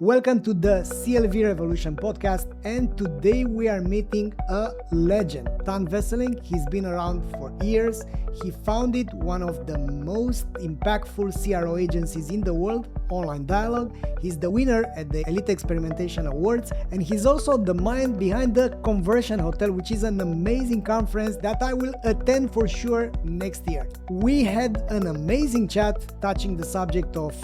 Welcome to the CLV Revolution Podcast, and today we are meeting a legend, Wesseling. He's been around for years. He founded one of the most impactful CRO agencies in the world, Online Dialogue. He's the winner at the Elite Experimentation Awards, and he's also the mind behind the Conversion Hotel, which is an amazing conference that I will attend for sure next year. We had an amazing chat touching the subject of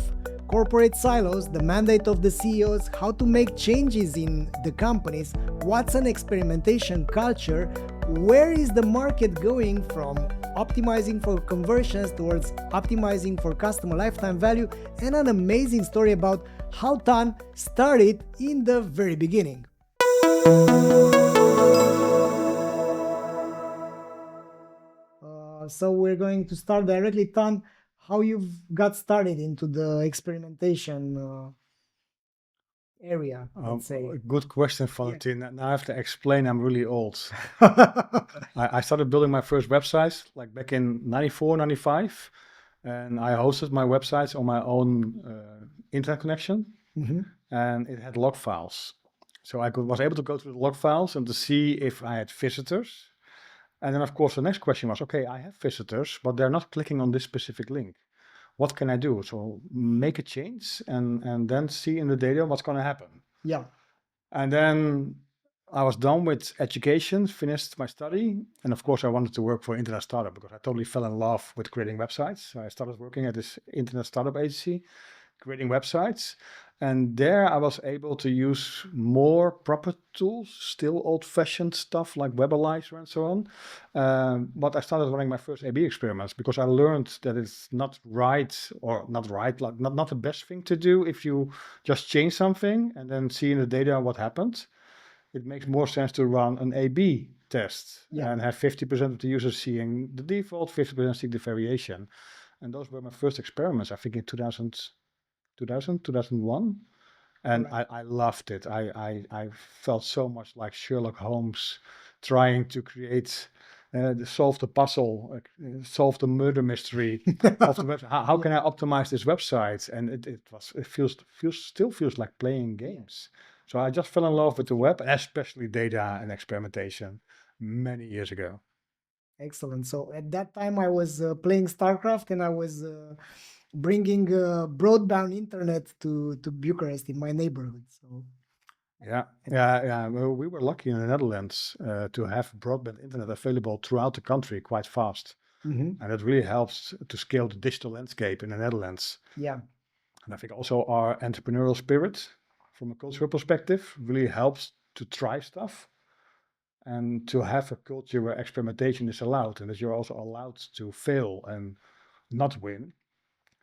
corporate silos, the mandate of the CEOs, how to make changes in the companies, what's an experimentation culture, where is the market going from optimizing for conversions towards optimizing for customer lifetime value, and an amazing story about how Tan started in the very beginning. So we're going to start directly, Tan. How you've got started into the experimentation area, let's say. Good question, Valentin. Yeah. Now I have to explain I'm really old. I started building my first websites like back in 94, 95. And I hosted my websites on my own internet connection. Mm-hmm. And it had log files. So I was able to go through the log files and to see if I had visitors. And then, of course, the next question was, okay, I have visitors, but they're not clicking on this specific link. What can I do? So make a change and then see in the data what's going to happen. Yeah. And then I was done with education, finished my study. And of course, I wanted to work for an internet startup because I totally fell in love with creating websites. So I started working at this internet startup agency, creating websites. And there I was able to use more proper tools, still old-fashioned stuff like Webalizer and so on. But I started running my first A/B experiments because I learned that it's not right, like not the best thing to do if you just change something and then see in the data what happened. It makes more sense to run an A/B test and have 50% of the users seeing the default, 50% seeing the variation. And those were my first experiments, I think in 2001, and right. I loved it. I felt so much like Sherlock Holmes trying to create, solve the puzzle, solve the murder mystery of the website. How can I optimize this website? And it still feels like playing games. So I just fell in love with the web, especially data and experimentation, many years ago. Excellent. So at that time I was playing StarCraft, and I was bringing broadband internet to Bucharest in my neighborhood. So yeah. Well, we were lucky in the Netherlands to have broadband internet available throughout the country quite fast. Mm-hmm. And it really helps to scale the digital landscape in the Netherlands. Yeah. And I think also our entrepreneurial spirit from a cultural perspective really helps to try stuff and to have a culture where experimentation is allowed and that you're also allowed to fail and not win.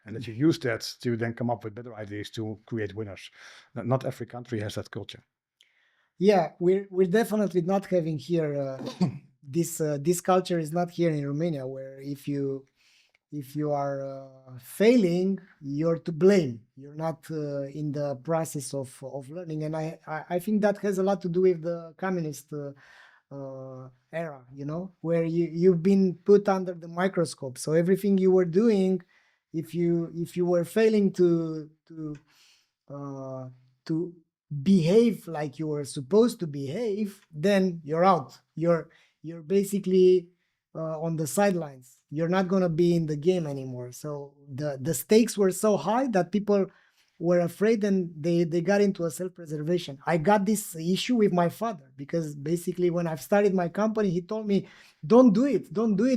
And that you use that to then come up with better ideas to create winners. Not every country has that culture. Yeah, we're definitely not having here this culture is not here in Romania, where if you are failing, you're to blame. You're not in the process of learning, and I think that has a lot to do with the communist era, where you've been put under the microscope. So everything you were doing, if you were failing to behave like you were supposed to behave, then you're out. You're basically on the sidelines. You're not going to be in the game anymore. So the stakes were so high that people were afraid, and they got into a self-preservation. I got this issue with my father because basically when I've started my company, he told me, don't do it.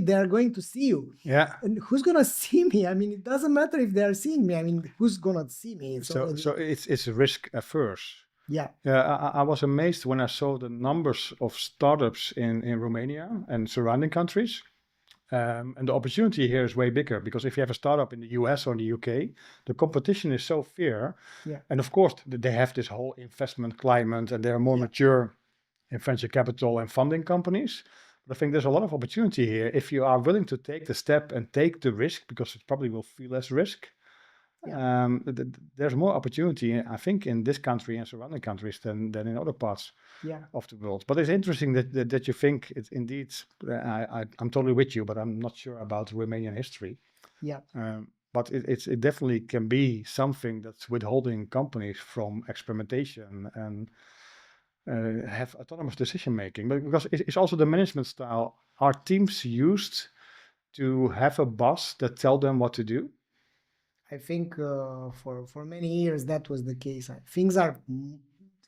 They are going to see you. Yeah. And who's going to see me? I mean, it doesn't matter if they are seeing me. I mean, who's going to see me? So it's risk averse. Yeah. I was amazed when I saw the numbers of startups in Romania and surrounding countries. And the opportunity here is way bigger because if you have a startup in the US or in the UK, the competition is so fierce. Yeah. And of course, they have this whole investment climate and they're more mature in venture capital and funding companies. But I think there's a lot of opportunity here if you are willing to take the step and take the risk, because it probably will feel less risk. Yeah. There's more opportunity, I think, in this country and surrounding countries than in other parts of the world. But it's interesting that you think it's indeed. I'm totally with you, but I'm not sure about Romanian history. Yeah. but it definitely can be something that's withholding companies from experimentation and have autonomous decision making. But because it's also the management style. Are teams used to have a boss that tell them what to do? I think for many years that was the case.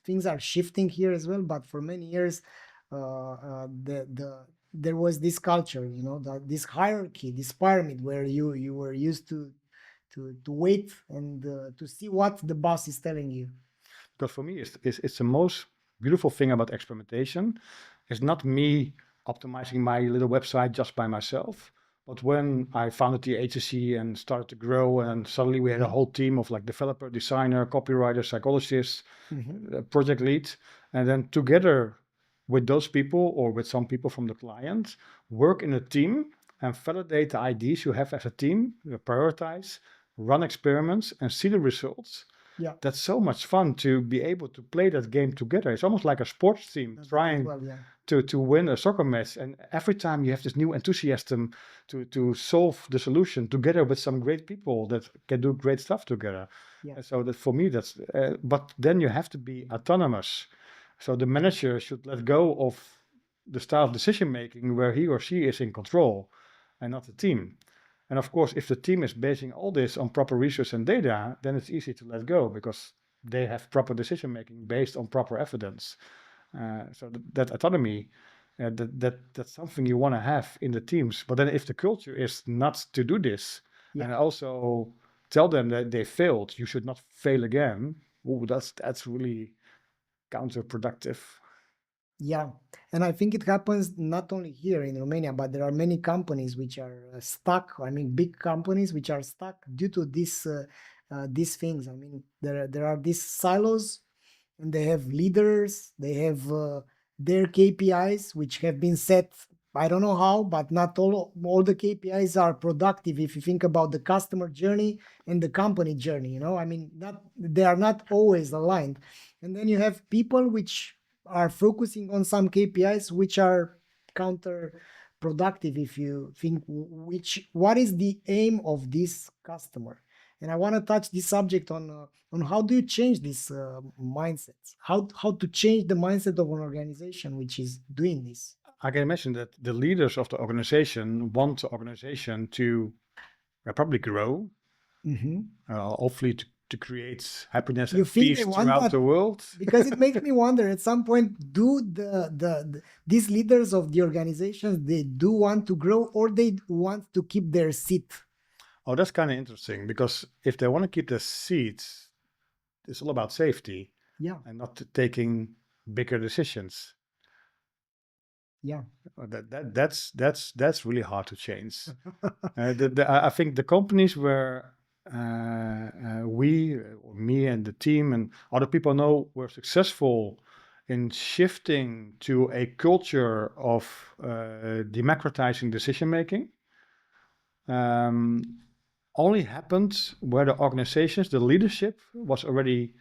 Things are shifting here as well, but for many years, there was this culture, this hierarchy, this pyramid where you were used to wait and to see what the boss is telling you. Because for me, it's the most beautiful thing about experimentation. It's not me optimizing my little website just by myself. But when I founded the agency and started to grow, and suddenly we had a whole team of like developer, designer, copywriter, psychologist, project lead, and then together with those people or with some people from the client, work in a team and validate the ideas you have as a team, prioritize, run experiments, and see the results. Yeah, That's so much fun to be able to play that game together. It's almost like a sports team that's trying well, yeah, to win a soccer match. And every time you have this new enthusiasm to solve the solution together with some great people that can do great stuff together. yeah, And so that for me, that's, but then you have to be autonomous. So the manager should let go of the style of decision making where he or she is in control and not the team. And of course, if the team is basing all this on proper research and data, then it's easy to let go because they have proper decision making based on proper evidence. So that autonomy, that's something you want to have in the teams. But then if the culture is not to do this, and also tell them that they failed, you should not fail again. Oh, that's really counterproductive. yeah. And I think it happens not only here in Romania, but there are many companies which are stuck. I mean, big companies which are stuck due to these things. I mean, there are these silos, and they have leaders. They have their KPIs which have been set. I don't know how, but not all the KPIs are productive if you think about the customer journey and the company journey. I mean, they are not always aligned. And then you have people which are focusing on some KPIs which are counterproductive if you think what is the aim of this customer. And I want to touch this subject on how do you change these mindsets, how to change the mindset of an organization which is doing this. I can imagine that the leaders of the organization want the organization to probably grow, hopefully to create happiness You and think peace they want throughout that? the world. Because it makes me wonder at some point, do these leaders of the organizations, they do want to grow or they want to keep their seat? Oh, that's kind of interesting because if they want to keep their seats, it's all about safety Yeah, and not taking bigger decisions. yeah, That's really hard to change. I think the companies where we, or me and the team and other people know were successful in shifting to a culture of democratizing decision making, only happened where the organizations, the leadership was already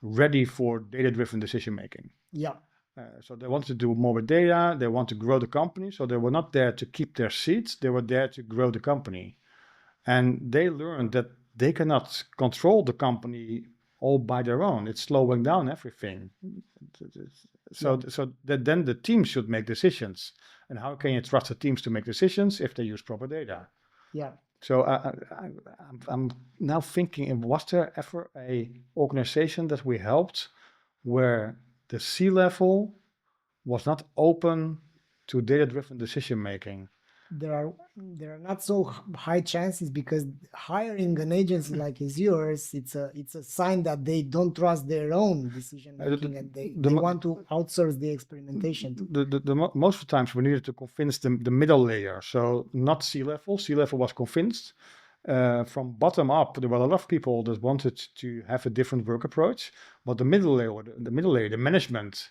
ready for data-driven decision making. yeah, So they wanted to do more with data. They want to grow the company. So they were not there to keep their seats. They were there to grow the company. And they learned that they cannot control the company all by their own. It's slowing down everything. So then the teams should make decisions. And how can you trust the teams to make decisions if they use proper data? yeah. So I'm now thinking, was there ever a organization that we helped where the C-level was not open to data-driven decision making? There are not so high chances because hiring an agency like is yours, it's a sign that they don't trust their own decision making and they want to outsource the experimentation. Most of the times we needed to convince the middle layer, so not C-level. C-level was convinced. From bottom up, there were a lot of people that wanted to have a different work approach, but the middle layer, the management,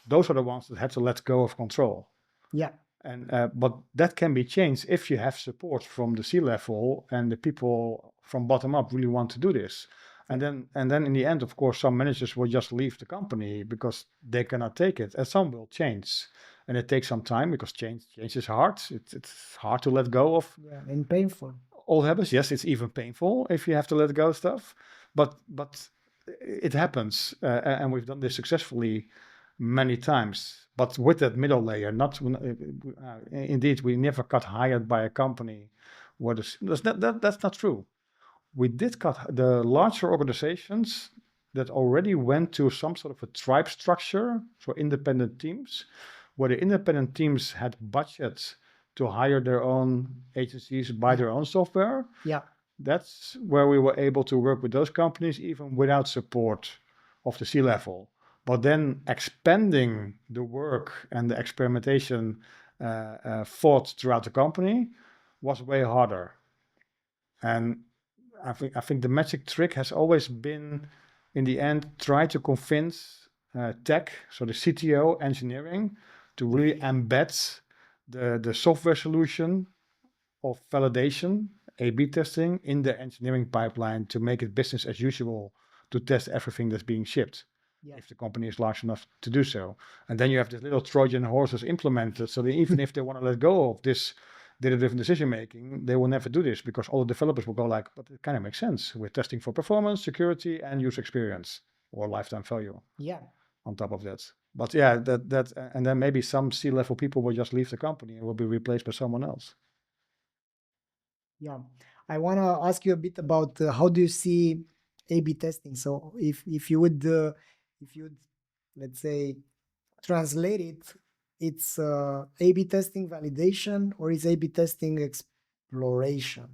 those are the ones that had to let go of control. Yeah. And but that can be changed if you have support from the C-level and the people from bottom up really want to do this. And then in the end, of course, some managers will just leave the company because they cannot take it, and some will change. And it takes some time because change is hard. It's hard to let go of And painful. old habits. Yes, it's even painful if you have to let go of stuff, but it happens, and we've done this successfully many times. But with that middle layer, not indeed, we never got hired by a company. That's not true. We did cut the larger organizations that already went to some sort of a tribe structure, so independent teams, where the independent teams had budgets to hire their own agencies, buy their own software. Yeah. That's where we were able to work with those companies even without support of the C-level. But then expanding the work and the experimentation thought throughout the company was way harder. And I think the magic trick has always been, in the end, try to convince tech, so the CTO, engineering, to really embed the software solution of validation, A/B testing, in the engineering pipeline to make it business as usual to test everything that's being shipped, if the company is large enough to do so. And then you have this little Trojan horses implemented, so that even if they want to let go of this data-driven decision making, they will never do this because all the developers will go like, but it kind of makes sense. We're testing for performance, security, and user experience or lifetime value. Yeah. On top of that. But yeah, that and then maybe some C-level people will just leave the company and will be replaced by someone else. Yeah, I want to ask you a bit about how do you see A/B testing? So if you would let's say translate it, it's A/B testing validation or is A/B testing exploration?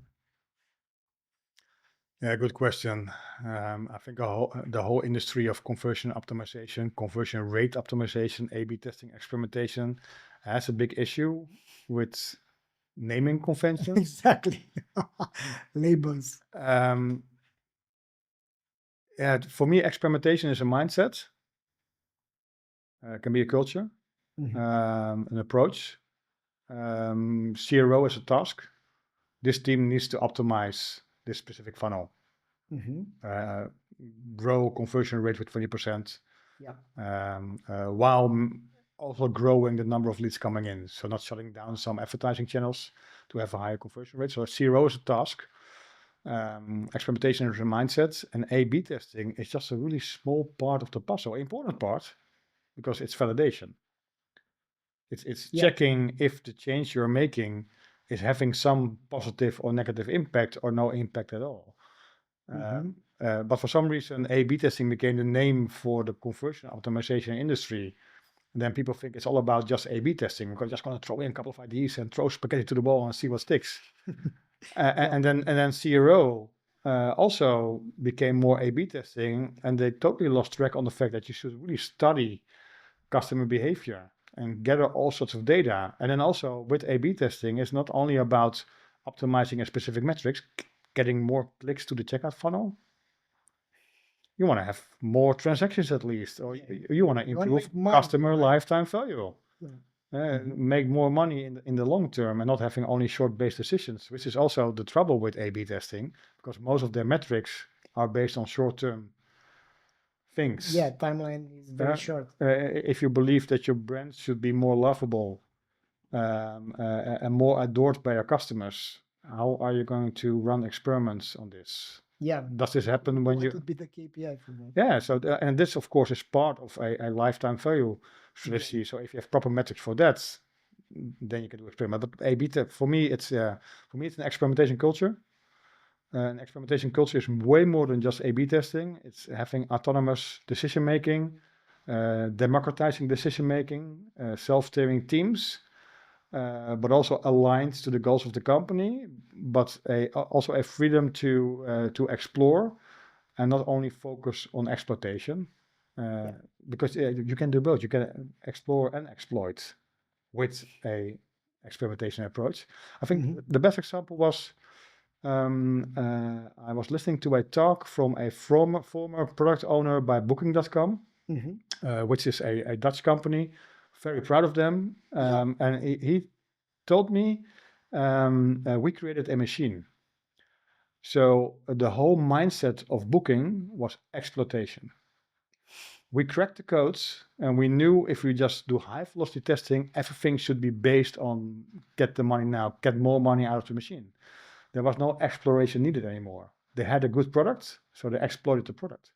Yeah, good question. I think the whole industry of conversion optimization, conversion rate optimization, A/B testing, experimentation has a big issue with naming conventions. Exactly. Labels. Yeah, for me, experimentation is a mindset. It can be a culture, an approach. CRO is a task. This team needs to optimize this specific funnel. Grow conversion rate with 20%. While also growing the number of leads coming in. So not shutting down some advertising channels to have a higher conversion rate. So CRO is a task. Experimentation is a mindset, and A/B testing is just a really small part of the puzzle, important part, because it's validation. It's checking if the change you're making is having some positive or negative impact or no impact at all. But for some reason, A/B testing became the name for the conversion optimization industry. And then people think it's all about just A/B testing. We're just going to throw in a couple of ideas and throw spaghetti to the wall and see what sticks. And then CRO also became more A/B testing, and they totally lost track on the fact that you should really study customer behavior and gather all sorts of data. And then also with A/B testing, it's not only about optimizing a specific metrics, getting more clicks to the checkout funnel. You want to have more transactions at least, or you want to improve customer lifetime value. Make more money in the long term and not having only short-based decisions, which is also the trouble with A/B testing, because most of their metrics are based on short-term things. Yeah, timeline is very short. If you believe that your brand should be more lovable and more adored by your customers, how are you going to run experiments on this? Yeah. Does this happen when What would be the KPI for that? Yeah, so and this of course is part of a lifetime value strategy. So if you have proper metrics for that, then you can do experiment. But A/B for me it's an experimentation culture. An experimentation culture is way more than just A/B testing. It's having autonomous decision making, democratizing decision making, self-steering teams. But also aligned to the goals of the company, but also a freedom to explore and not only focus on exploitation, because you can do both. You can explore and exploit with a experimentation approach. I think the best example was I was listening to a talk from a former product owner by Booking.com, which is a Dutch company. Very proud of them. And he told me we created a machine. So the whole mindset of Booking was exploitation. We cracked the codes and we knew if we just do high velocity testing, everything should be based on get the money now, get more money out of the machine. there was no exploration needed anymore. They had a good product, so they exploited the product.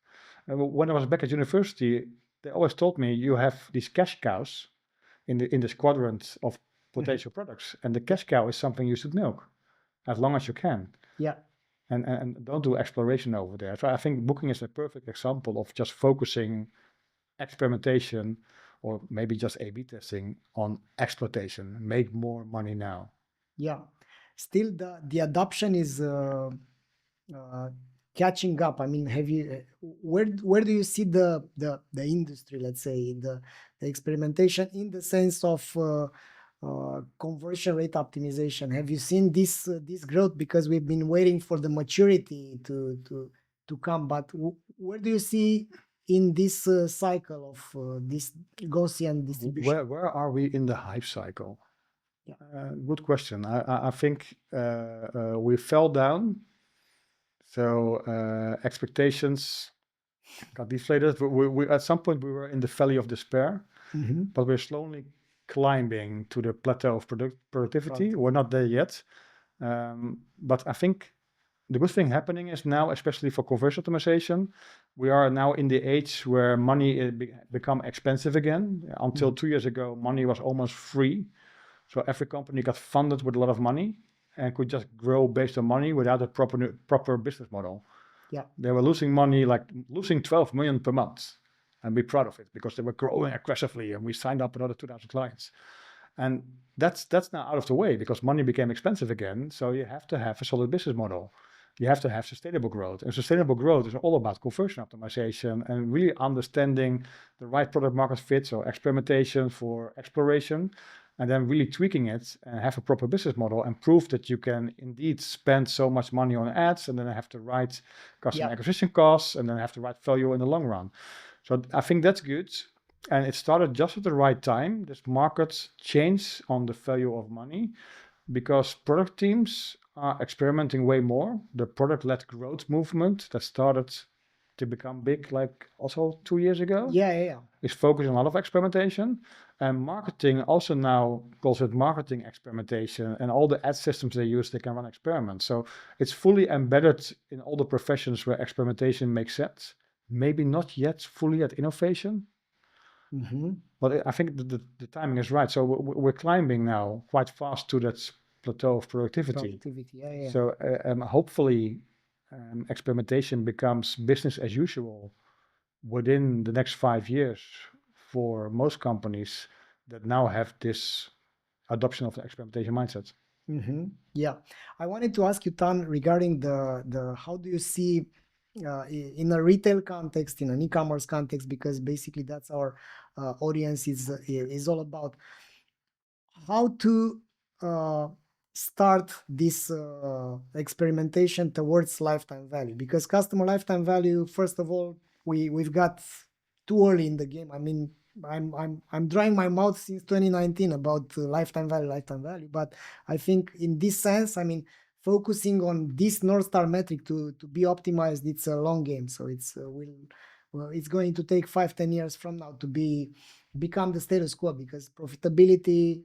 When I was back at university, they always told me you have these cash cows in this quadrant of potential products, and the cash cow is something you should milk as long as you can. Yeah. And don't do exploration over there. So I think booking is a perfect example of just focusing experimentation or maybe just A/B testing on exploitation. Make more money now. Yeah. Still, the adoption is uh, catching up. I mean, have you where do you see the industry? Let's say the experimentation in the sense of conversion rate optimization. Have you seen this growth? Because we've been waiting for the maturity to come. But where do you see in this cycle of this Gaussian distribution? Where are we in the hype cycle? Yeah. Good question. I think we fell down. So expectations got deflated. We at some point we were in the valley of despair, but we're slowly climbing to the plateau of productivity. Right. We're not there yet, but I think the good thing happening is now, especially for conversion optimization, we are now in the age where money become expensive again. Until 2 years ago, money was almost free. So every company got funded with a lot of money and could just grow based on money without a proper business model. Yeah. They were losing money, like losing 12 million per month, and be proud of it because they were growing aggressively, and we signed up another 2,000 clients. And that's now out of the way because money became expensive again. So you have to have a solid business model. You have to have sustainable growth. And sustainable growth is all about conversion optimization and really understanding the right product market fit, so experimentation for exploration, and then really tweaking it and have a proper business model and prove that you can indeed spend so much money on ads and then have the right customer acquisition costs and then have the right value in the long run. So I think that's good. And it started just at the right time. This market change on the value of money because product teams are experimenting way more. The product-led growth movement that started to become big like also 2 years ago is focusing on a lot of experimentation. And marketing also now calls it marketing experimentation, and all the ad systems they use, they can run experiments. So it's fully embedded in all the professions where experimentation makes sense. Maybe not yet fully at innovation, but I think the timing is right. So we're climbing now quite fast to that plateau of productivity. So hopefully experimentation becomes business as usual within the next 5 years for most companies that now have this adoption of the experimentation mindset. Yeah, I wanted to ask you, Tan, regarding the how do you see in a retail context, in an e-commerce context, because basically that's our audience is all about, how to start this experimentation towards lifetime value. Because customer lifetime value, first of all, we've got too early in the game. I mean, I'm drying my mouth since 2019 about lifetime value. But I think in this sense, I mean, focusing on this North Star metric to be optimized, it's a long game. So it's it's going to take 5-10 years from now to become the status quo, because profitability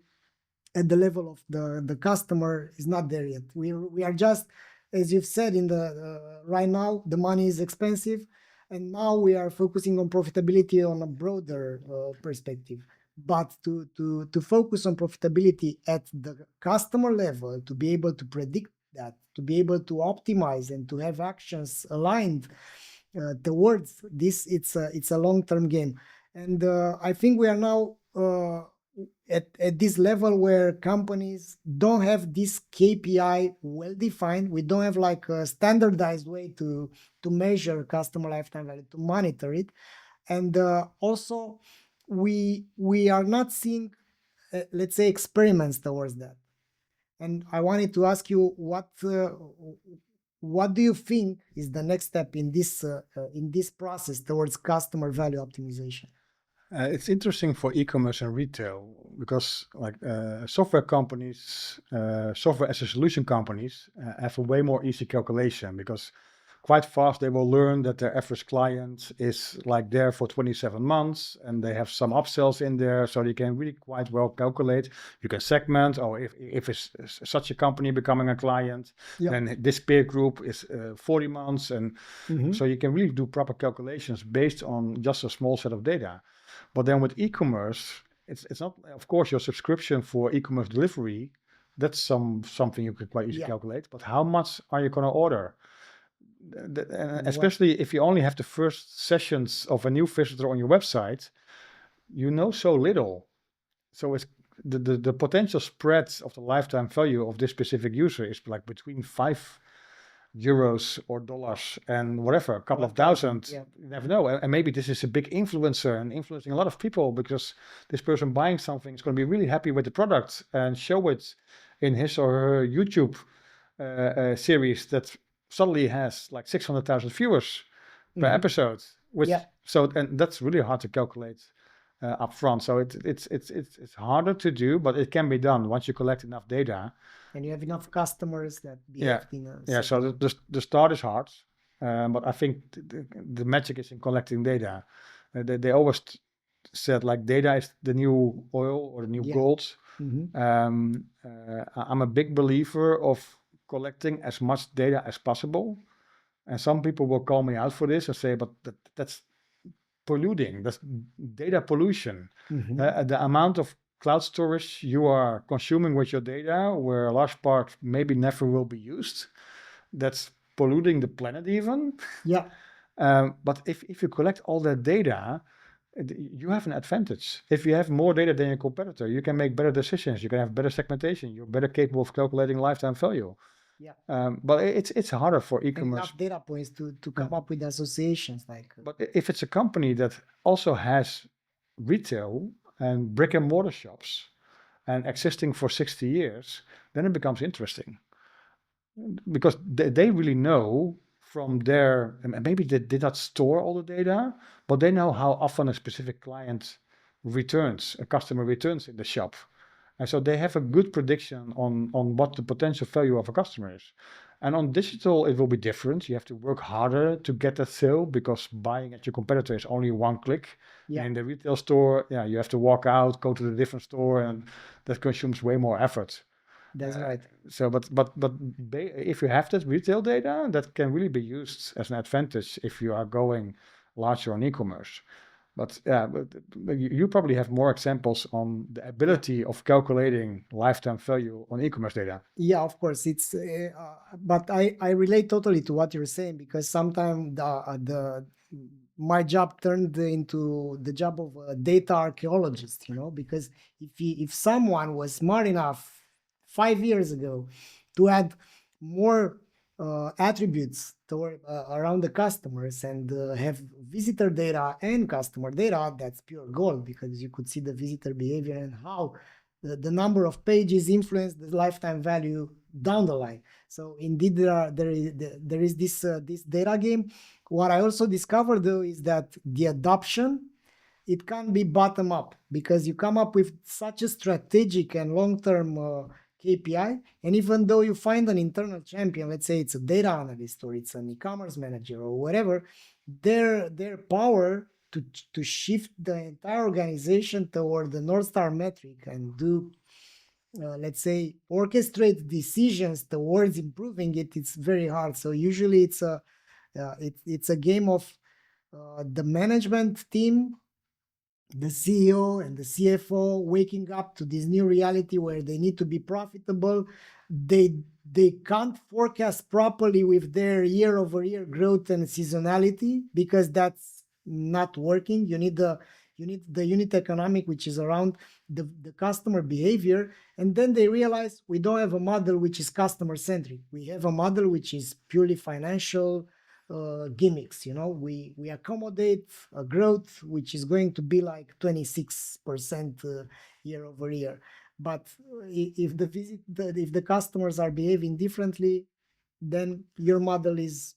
at the level of the customer is not there yet. We are just, as you've said, in the right now the money is expensive, and now we are focusing on profitability on a broader perspective. But to focus on profitability at the customer level, to be able to predict that, to be able to optimize and to have actions aligned towards this, it's a long-term game. And I think we are now at this level where companies don't have this KPI well defined. We don't have like a standardized way to measure customer lifetime value, to monitor it. And also we are not seeing let's say experiments towards that. And I wanted to ask you, what do you think is the next step in this process towards customer value optimization? It's interesting for e-commerce and retail because like software companies, software as a solution companies have a way more easy calculation, because quite fast they will learn that their average client is like there for 27 months and they have some upsells in there, so you can really quite well calculate. You can segment, or if it's such a company becoming a client, then this peer group is 40 months, and so you can really do proper calculations based on just a small set of data. But then with e-commerce, it's not, of course, your subscription for e-commerce delivery, that's something you could quite easily calculate, but how much are you going to order? Especially if you only have the first sessions of a new visitor on your website, you know so little. So it's the potential spread of the lifetime value of this specific user is like between €5 or dollars and whatever, a couple of thousand. You never know. And maybe this is a big influencer and influencing a lot of people, because this person buying something is going to be really happy with the product and show it in his or her YouTube series that suddenly has like 600,000 viewers per episode. And that's really hard to calculate up front. So it's harder to do, but it can be done once you collect enough data. And you have enough customers that behave in a so the start is hard, but I think the magic is in collecting data. They always said like data is the new oil or the new gold. I'm a big believer of collecting as much data as possible, and some people will call me out for this and say, but that's polluting, that's data pollution. The amount of cloud storage you are consuming with your data, where a large part maybe never will be used, that's polluting the planet even. But if you collect all that data, you have an advantage. If you have more data than your competitor, you can make better decisions, you can have better segmentation, you're better capable of calculating lifetime value. But it's harder for e-commerce. Enough data points to come up with associations. But if it's a company that also has retail and brick and mortar shops and existing for 60 years, then it becomes interesting, because they really know from their, maybe they did not store all the data, but they know how often a specific client returns, a customer returns in the shop. And so they have a good prediction on what the potential value of a customer is. And on digital, it will be different. You have to work harder to get that sale, because buying at your competitor is only one click. In the retail store, you have to walk out, go to the different store, and that consumes way more effort. That's right. So, but if you have that retail data, that can really be used as an advantage if you are going larger on e-commerce. But you probably have more examples on the ability of calculating lifetime value on e-commerce data. Yeah, of course. It's but I relate totally to what you're saying, because sometimes my job turned into the job of a data archaeologist, because if someone was smart enough 5 years ago to add more attributes around the customers and have visitor data and customer data, that's pure gold, because you could see the visitor behavior and how the number of pages influence the lifetime value down the line. So indeed there is this data game. What I also discovered though is that the adoption, it can't be bottom up, because you come up with such a strategic and long-term KPI, and even though you find an internal champion, let's say it's a data analyst or it's an e-commerce manager or whatever, their power to shift the entire organization toward the North Star metric and do let's say orchestrate decisions towards improving it, it's very hard. So usually it's a game of the management team, the CEO and the CFO waking up to this new reality where they need to be profitable. They can't forecast properly with their year-over-year growth and seasonality, because that's not working. You need the unit economic, which is around the customer behavior. And then they realize we don't have a model which is customer centric. We have a model which is purely financial gimmicks. We accommodate a growth which is going to be like 26% year over year. But if the customers are behaving differently, then your model is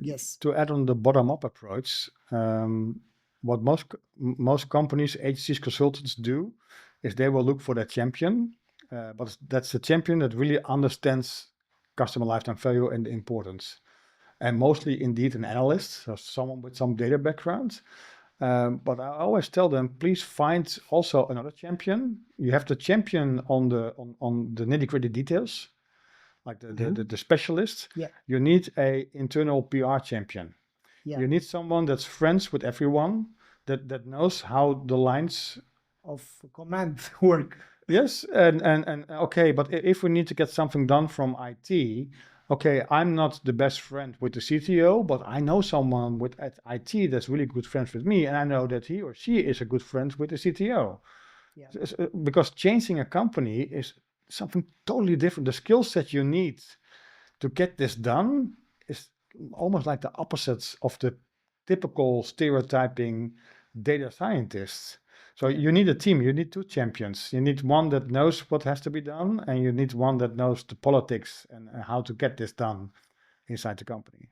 yes. To add on the bottom-up approach, what most companies, agencies, consultants do is they will look for that champion, but that's the champion that really understands customer lifetime value and the importance. and mostly indeed an analyst, so someone with some data background. But I always tell them, please find also another champion. You have the champion on the nitty-gritty details, like the specialist. Yeah. You need a internal PR champion. Yeah. You need someone that's friends with everyone, that knows how the lines of command work. Yes, and okay, but if we need to get something done from IT, okay, I'm not the best friend with the CTO, but I know someone at IT that's really good friends with me, and I know that he or she is a good friend with the CTO. Yeah. Because changing a company is something totally different. The skill set you need to get this done is almost like the opposites of the typical stereotyping data scientists. So you need a team, you need two champions. You need one that knows what has to be done, and you need one that knows the politics and how to get this done inside the company.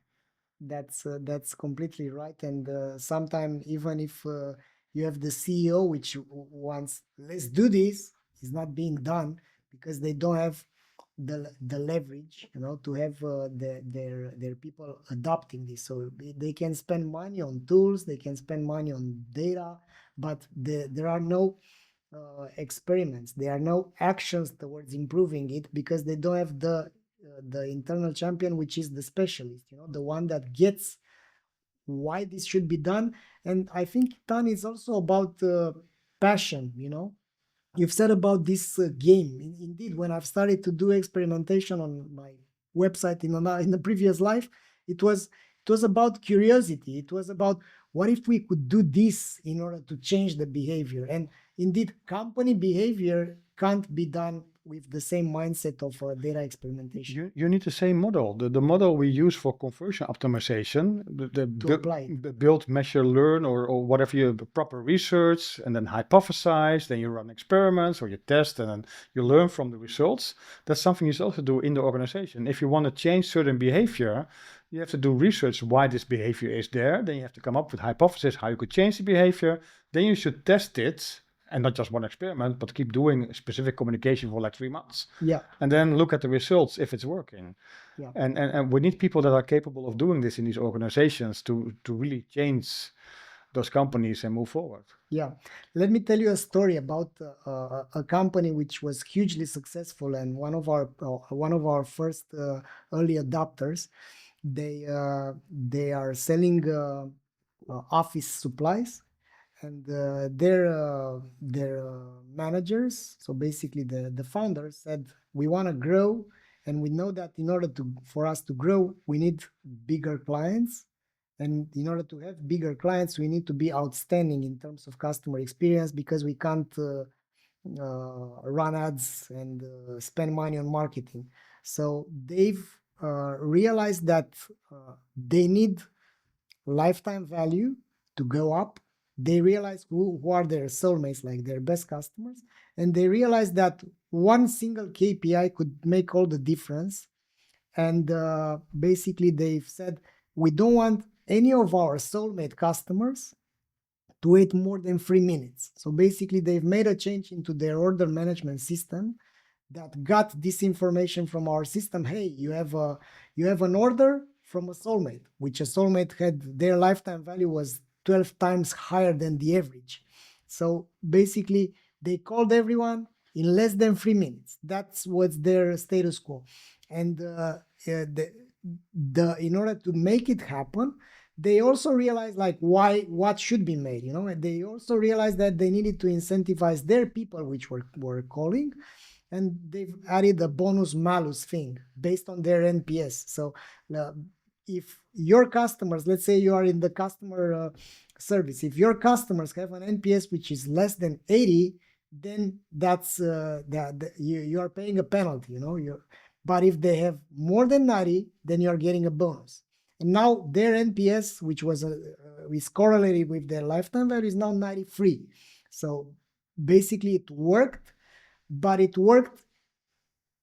That's completely right. And sometimes even if you have the CEO which wants, let's do this, is not being done because they don't have the leverage, to have their people adopting this. So they can spend money on tools, they can spend money on data, but there are no experiments, there are no actions towards improving it because they don't have the internal champion, which is the specialist, the one that gets why this should be done. And I think, Tan, is also about passion. You've said about this game. Indeed, when I've started to do experimentation on my website in the previous life, it was about curiosity. It was about what if we could do this in order to change the behavior. And indeed, company behavior can't be done with the same mindset of data experimentation. You need the same model. The model we use for conversion optimization, the build, measure, learn, or whatever, you proper research, and then hypothesize, then you run experiments or you test, and then you learn from the results. That's something you also do in the organization. If you want to change certain behavior, you have to do research why this behavior is there. Then you have to come up with hypothesis how you could change the behavior. Then you should test it. And not just one experiment, but keep doing specific communication for like 3 months. Yeah. And then look at the results if it's working. Yeah. And we need people that are capable of doing this in these organizations to really change those companies and move forward. Yeah. Let me tell you a story about a company which was hugely successful, and one of our first early adopters. They are selling office supplies. And their managers, so basically the founders, said, we want to grow, and we know that in order for us to grow, we need bigger clients, and in order to have bigger clients, we need to be outstanding in terms of customer experience, because we can't run ads and spend money on marketing. So they've realized that they need lifetime value to go up. They realize who are their soulmates, like their best customers, and they realize that one single KPI could make all the difference. And basically they've said, we don't want any of our soulmate customers to wait more than 3 minutes. So basically they've made a change into their order management system that got this information from our system. Hey, you have an order from a soulmate, which a soulmate had, their lifetime value was 12 times higher than the average. So basically they called everyone in less than 3 minutes. That's what's their status quo. And in order to make it happen, they also realized what should be made, and they also realized that they needed to incentivize their people which were calling, and they've added a bonus malus thing based on their NPS. So if your customers, let's say you are in the customer service, if your customers have an NPS which is less than 80, then that's you are paying a penalty, but if they have more than 90, then you are getting a bonus. And now their NPS, which was is correlated with their lifetime value, is now 93. So basically it worked, but it worked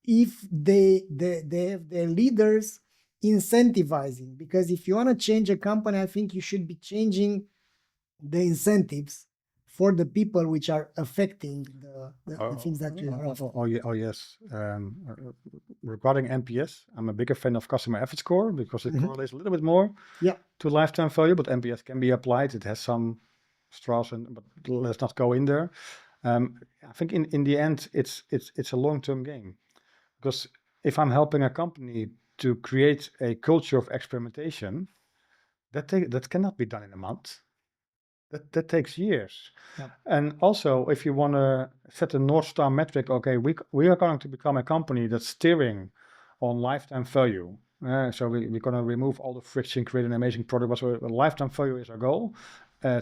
if they have their leaders incentivizing. Because if you want to change a company, I think you should be changing the incentives for the people which are affecting the things that you have. Yes. Regarding NPS, I'm a bigger fan of customer effort score because it correlates a little bit more Yeah. to lifetime value, but NPS can be applied. It has some straws, but let's not go in there. I think in the end, it's a long-term game, because if I'm helping a company to create a culture of experimentation, that cannot be done in a month. That takes years. Yep. And also, if you want to set a North Star metric, okay, we are going to become a company that's steering on lifetime value. So we're going to remove all the friction, create an amazing product. So lifetime value is our goal.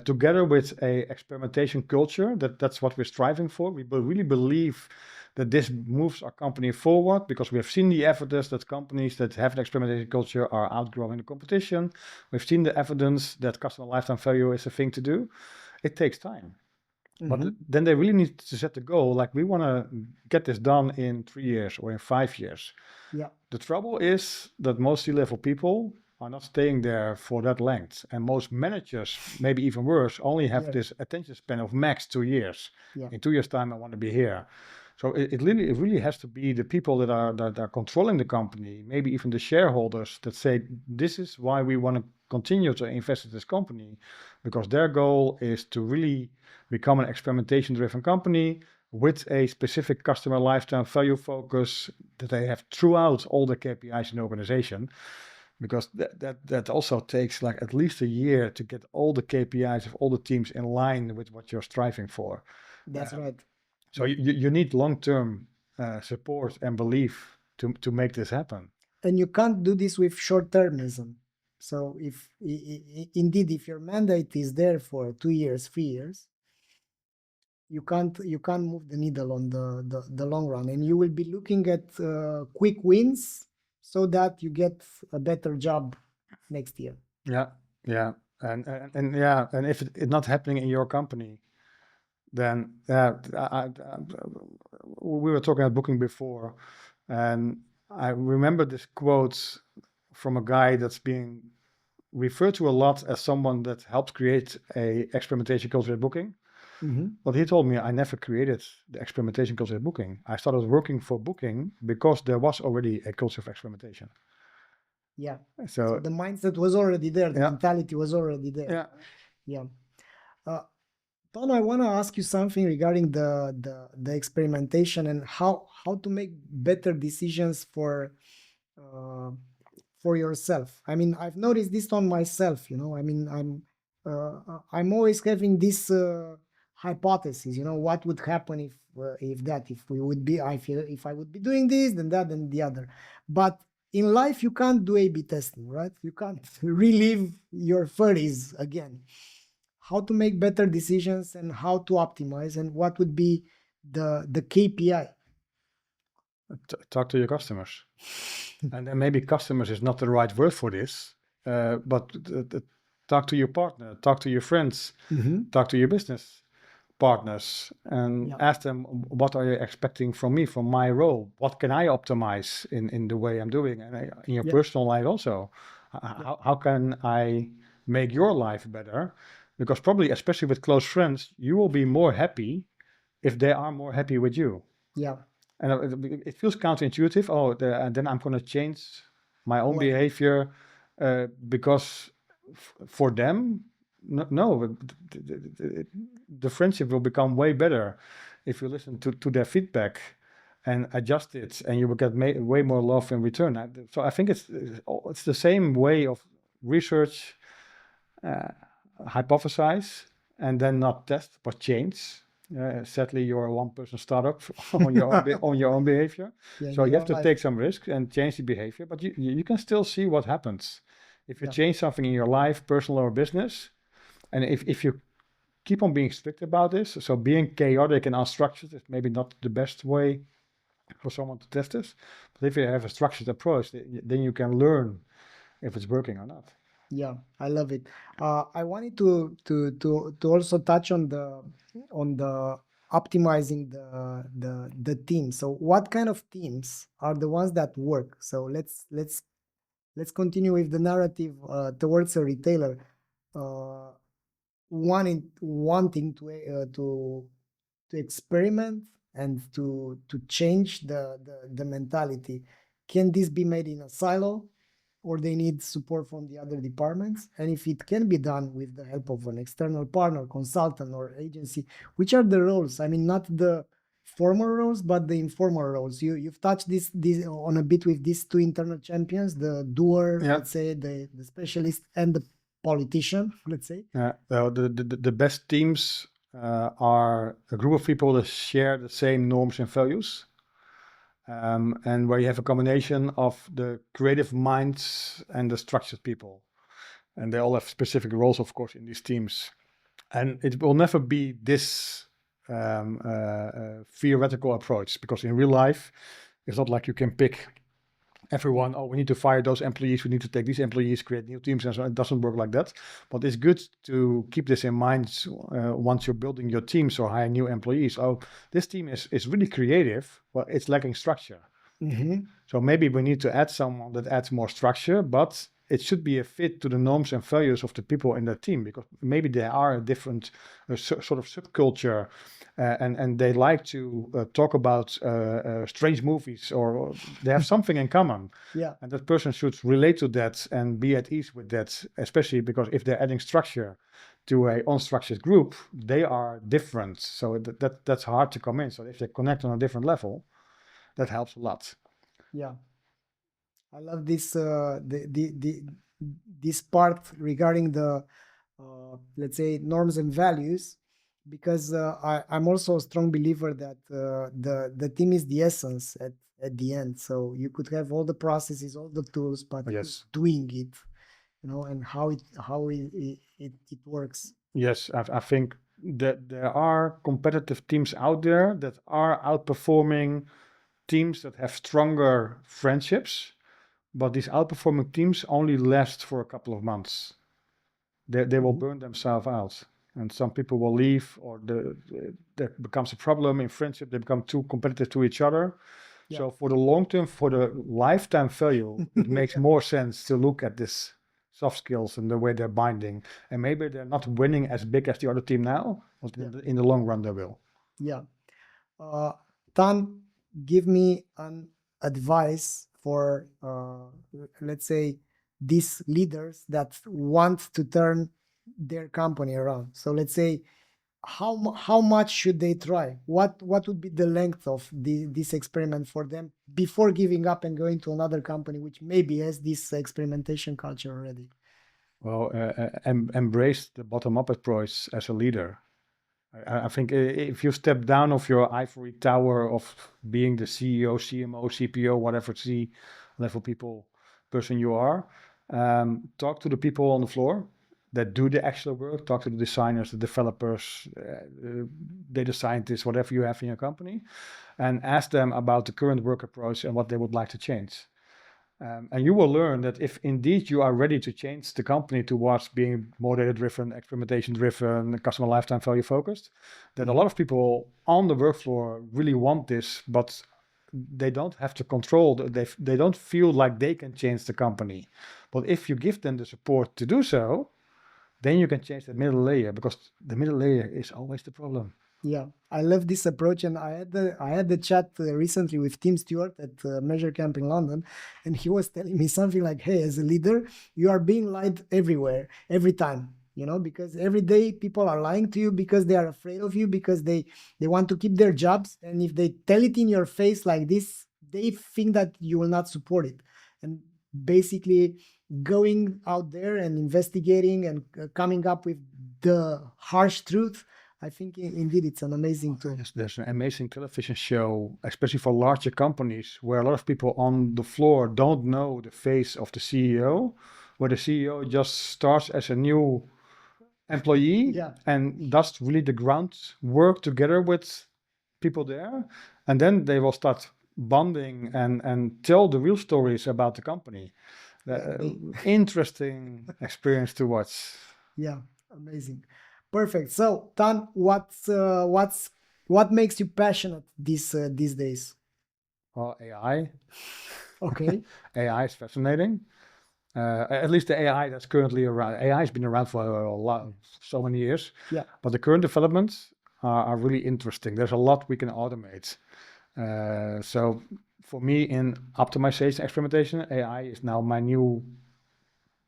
Together with a experimentation culture, that's what we're striving for. We really believe that this moves our company forward, because we have seen the evidence that companies that have an experimentation culture are outgrowing the competition. We've seen the evidence that customer lifetime value is a thing to do. It takes time. But then they really need to set the goal, like we want to get this done in 3 years or in 5 years. Yeah. The trouble is that most C-level people are not staying there for that length. And most managers, maybe even worse, only have this attention span of max 2 years. Yeah. In 2 years' time, I want to be here. So it really has to be the people that are controlling the company, maybe even the shareholders, that say, this is why we want to continue to invest in this company, because their goal is to really become an experimentation-driven company with a specific customer lifetime value focus that they have throughout all the KPIs in the organization. Because that also takes like at least a year to get all the KPIs of all the teams in line with what you're striving for. That's right. So you need long-term support and belief to make this happen. And you can't do this with short-termism. So if indeed, if your mandate is there for 2 years, 3 years, you can't move the needle on the long run, and you will be looking at quick wins so that you get a better job next year. Yeah, and if it's not happening in your company, then we were talking about booking before, and I remember this quote from a guy that's being referred to a lot as someone that helped create a experimentation culture at Booking. But he told me, I never created the experimentation culture at Booking. I started working for Booking because there was already a culture of experimentation. Yeah. So the mindset was already there. The mentality was already there. Yeah. Ton, I want to ask you something regarding the experimentation and how to make better decisions for yourself. I mean, I've noticed this on myself. I mean, I'm always having this hypothesis. What would happen if I would be doing this, then that, and the other. But in life, you can't do A/B testing, right? You can't relive your 30s again. How to make better decisions and how to optimize, and what would be the KPI? Talk to your customers. And maybe customers is not the right word for this, but talk to your partner, talk to your friends, talk to your business partners, and ask them, what are you expecting from me, from my role? What can I optimize in the way I'm doing? And in your personal life also, how can I make your life better? Because probably, especially with close friends, you will be more happy if they are more happy with you. Yeah. And it feels counterintuitive. Then I'm going to change my own behavior because for them, no, the friendship will become way better if you listen to their feedback and adjust it, and you will get way more love in return. So I think it's the same way of research, hypothesize, and then not test but change. Sadly, you're a one-person startup on your own behavior, so you have to take some risk and change the behavior. But you can still see what happens if you change something in your life, personal or business, and if you keep on being strict about this. So being chaotic and unstructured is maybe not the best way for someone to test this. But if you have a structured approach, then you can learn if it's working or not. Yeah, I love it. I wanted to also touch on the optimizing the team. So what kind of teams are the ones that work? So let's continue with the narrative towards a retailer. wanting to experiment and to change the mentality. Can this be made in a silo, or they need support from the other departments? And if it can be done with the help of an external partner, consultant, or agency, which are the roles? I mean, not the formal roles, but the informal roles. You've touched this on a bit with these two internal champions, the doer, Yeah. let's say, the specialist, and the politician, let's say. The best teams are a group of people that share the same norms and values, and where you have a combination of the creative minds and the structured people. And they all have specific roles, of course, in these teams. And it will never be this theoretical approach, because in real life, it's not like you can pick everyone, oh, we need to fire those employees, we need to take these employees, create new teams, and so it doesn't work like that. But it's good to keep this in mind once you're building your teams or hire new employees. Oh, this team is really creative, but it's lacking structure. Mm-hmm. So maybe we need to add someone that adds more structure, but it should be a fit to the norms and values of the people in the team, because maybe they are a different sort of subculture, and they like to talk about strange movies, or they have something in common. Yeah. And that person should relate to that and be at ease with that, especially because if they're adding structure to a unstructured group, they are different. So that's hard to come in. So if they connect on a different level, that helps a lot. Yeah, I love this this part regarding the let's say norms and values, because I'm also a strong believer that the team is the essence at the end. So you could have all the processes, all the tools, but Yes. who's doing it, and how it works. Yes, I think that there are competitive teams out there that are outperforming teams that have stronger friendships, but these outperforming teams only last for a couple of months. They will burn themselves out, and some people will leave, or there becomes a problem in friendship. They become too competitive to each other. Yeah. So for the long term, for the lifetime value, it makes more sense to look at this soft skills and the way they're binding. And maybe they're not winning as big as the other team now, but in the long run they will. Yeah. Tan, give me an advice for let's say these leaders that want to turn their company around. So let's say how much should they try? What would be the length of this experiment for them before giving up and going to another company which maybe has this experimentation culture already? Well, embrace the bottom-up approach as a leader. I think if you step down of your ivory tower of being the CEO, CMO, CPO, whatever C-level person you are, talk to the people on the floor that do the actual work. Talk to the designers, the developers, data scientists, whatever you have in your company, and ask them about the current work approach and what they would like to change. And you will learn that if indeed you are ready to change the company towards being more data-driven, experimentation-driven, customer lifetime value focused, that a lot of people on the work floor really want this, but they don't have to control, they don't feel like they can change the company. But if you give them the support to do so, then you can change that middle layer, because the middle layer is always the problem. Yeah, I love this approach, and I had the chat recently with Tim Stewart at Measure Camp in London, and he was telling me something like, "Hey, as a leader, you are being lied everywhere, every time, because every day people are lying to you because they are afraid of you, because they want to keep their jobs, and if they tell it in your face like this, they think that you will not support it." And basically, going out there and investigating and coming up with the harsh truth, I think indeed it's an amazing tool. Yes, there's an amazing television show, especially for larger companies, where a lot of people on the floor don't know the face of the CEO, where the CEO just starts as a new employee and does really the groundwork together with people there. And then they will start bonding and tell the real stories about the company. Interesting experience to watch. Yeah, amazing. Perfect. So, Tan, what makes you passionate these days? Well, AI. Okay. AI is fascinating. At least the AI that's currently around. AI has been around for so many years. Yeah. But the current developments are really interesting. There's a lot we can automate. So for me in optimization, experimentation, AI is now my new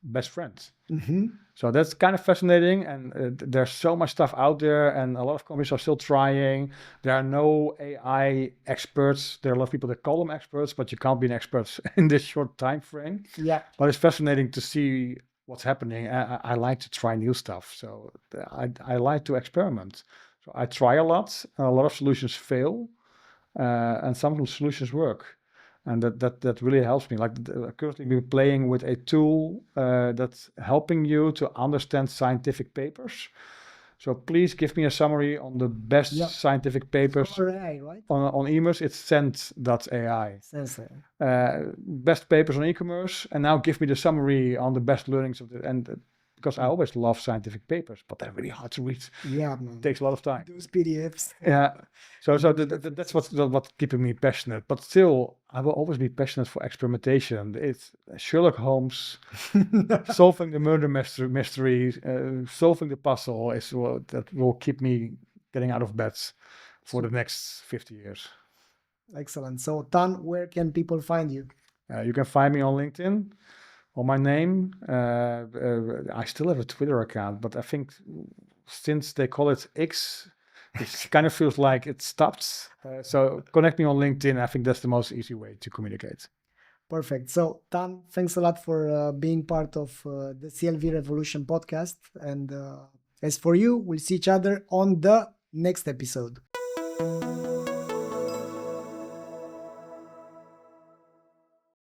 best friend. Mm-hmm. So that's kind of fascinating, and there's so much stuff out there, and a lot of companies are still trying. There are no AI experts. There are a lot of people that call them experts, but you can't be an expert in this short time frame. Yeah. But it's fascinating to see what's happening. I like to try new stuff, so I like to experiment. So I try a lot. A lot of solutions fail, and some solutions work. And that really helps me. Like currently been playing with a tool that's helping you to understand scientific papers. So please give me a summary on the best scientific papers. For AI, right? On e-commerce, it's Send.ai. Sensor. Best papers on e-commerce, and now give me the summary on the best learnings of because I always love scientific papers, but they're really hard to read. Yeah, man. It takes a lot of time. Those PDFs. Yeah. So that's what's keeping me passionate. But still, I will always be passionate for experimentation. It's Sherlock Holmes, solving the murder mystery, solving the puzzle is that will keep me getting out of bed for the next 50 years. Excellent. So, Tan, where can people find you? You can find me on LinkedIn. On my name, I still have a Twitter account, but I think since they call it X, it kind of feels like it stopped. So connect me on LinkedIn. I think that's the most easy way to communicate. Perfect. So, Tan, thanks a lot for being part of the CLV Revolution podcast. And as for you, we'll see each other on the next episode.